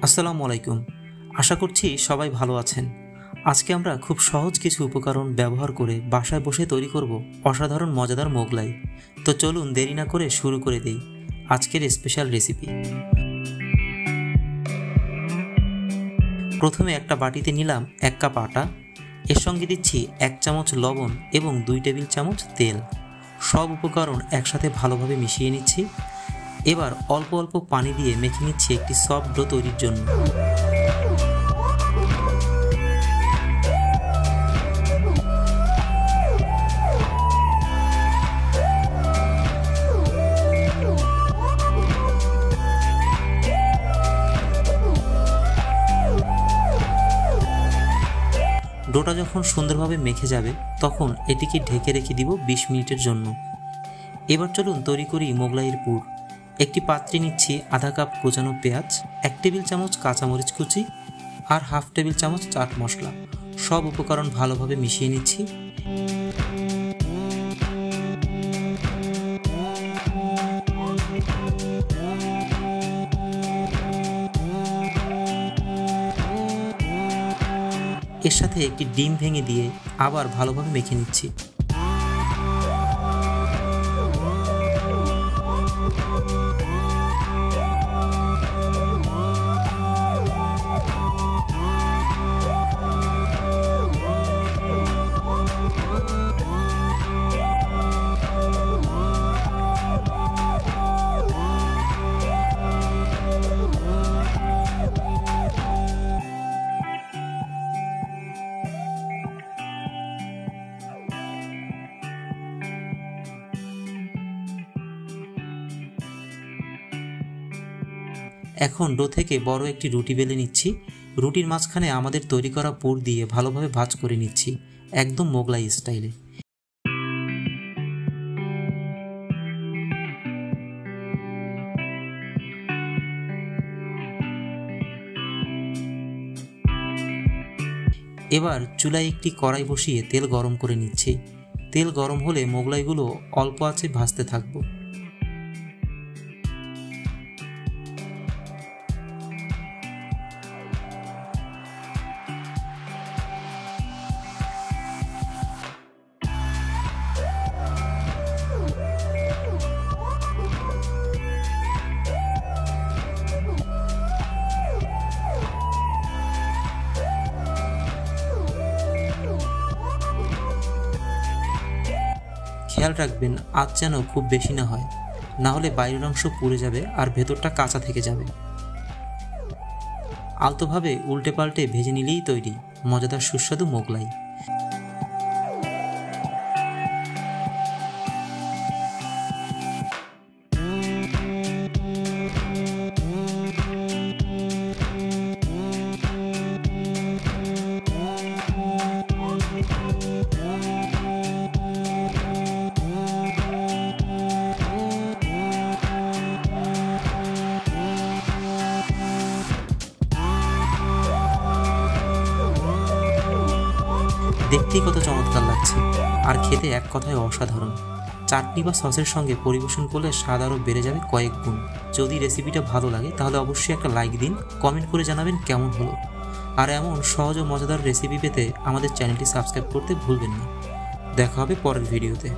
আসসালামু আলাইকুম। আশা করছি সবাই ভালো আছেন। আজকে আমরা খুব সহজ কিছু উপকরণ ব্যবহার করে বাসায় বসে তৈরি করব অসাধারণ মজাদার মোগলাই। তো চলুন দেরি না করে শুরু করে দেই আজকের স্পেশাল রেসিপি। প্রথমে একটা বাটিতে নিলাম 1 কাপ আটা, এর সঙ্গে দিচ্ছি 1 চামচ লবণ এবং 2 টেবিল চামচ তেল। সব উপকরণ একসাথে ভালোভাবে মিশিয়ে নিচ্ছি। এবার অল্প অল্প পানি দিয়ে মেখে নিচ্ছি একটি সফট ডো তৈরির জন্য। ডোটা যখন সুন্দরভাবে মেখে যাবে তখন এটিকে ঢেকে রেখে দিব 20 মিনিটের জন্য। এবার চলুন তৈরি করি মোগলাইয়ের পুর। একটি পাত্রে নিচ্ছি আধা কাপ কোচানো পেঁয়াজ, 1 টেবিল চামচ কাঁচামরিচ কুচি আর হাফ টেবিল চামচ চাট মশলা। সব উপকরণ ভালোভাবে মিশিয়ে নিচ্ছি। এর সাথে একটি ডিম ভেঙে দিয়ে আবার ভালোভাবে মেখে নিচ্ছি। এখন ডো থেকে বড় একটি রুটি বেলে নিচ্ছি। রুটির মাঝখানে আমাদের তৈরি করা পুর দিয়ে ভালোভাবে ভাঁজ করে নিচ্ছি, একদম মোগলাই স্টাইলে। এবার চুলায় একটি কড়াই বসিয়ে তেল গরম করে নিচ্ছি। তেল গরম হলে মোগলাইগুলো অল্প আঁচে ভাজতে থাকবো। খেয়াল রাখবেন আঁচ যেন খুব বেশি না হয়, না হলে বাইরের অংশ পুড়ে যাবে আর ভেতরটা কাঁচা থেকে যাবে। আলতোভাবে উল্টে পাল্টে ভেজে নিলেই তৈরি মজাদার সুস্বাদু মোগলাই। দেখতেই কত চমৎকার লাগছে আর খেতে এক কথায় অসাধারণ। চাটনি বা সসের সঙ্গে পরিবেশন করলে স্বাদ আরও বেড়ে যাবে কয়েক গুণ। যদি রেসিপিটা ভালো লাগে তাহলে অবশ্যই একটা লাইক দিন, কমেন্ট করে জানাবেন কেমন হলো। আর এমন সহজ ও মজাদার রেসিপি পেতে আমাদের চ্যানেলটি সাবস্ক্রাইব করতে ভুলবেন না। দেখা হবে পরের ভিডিওতে।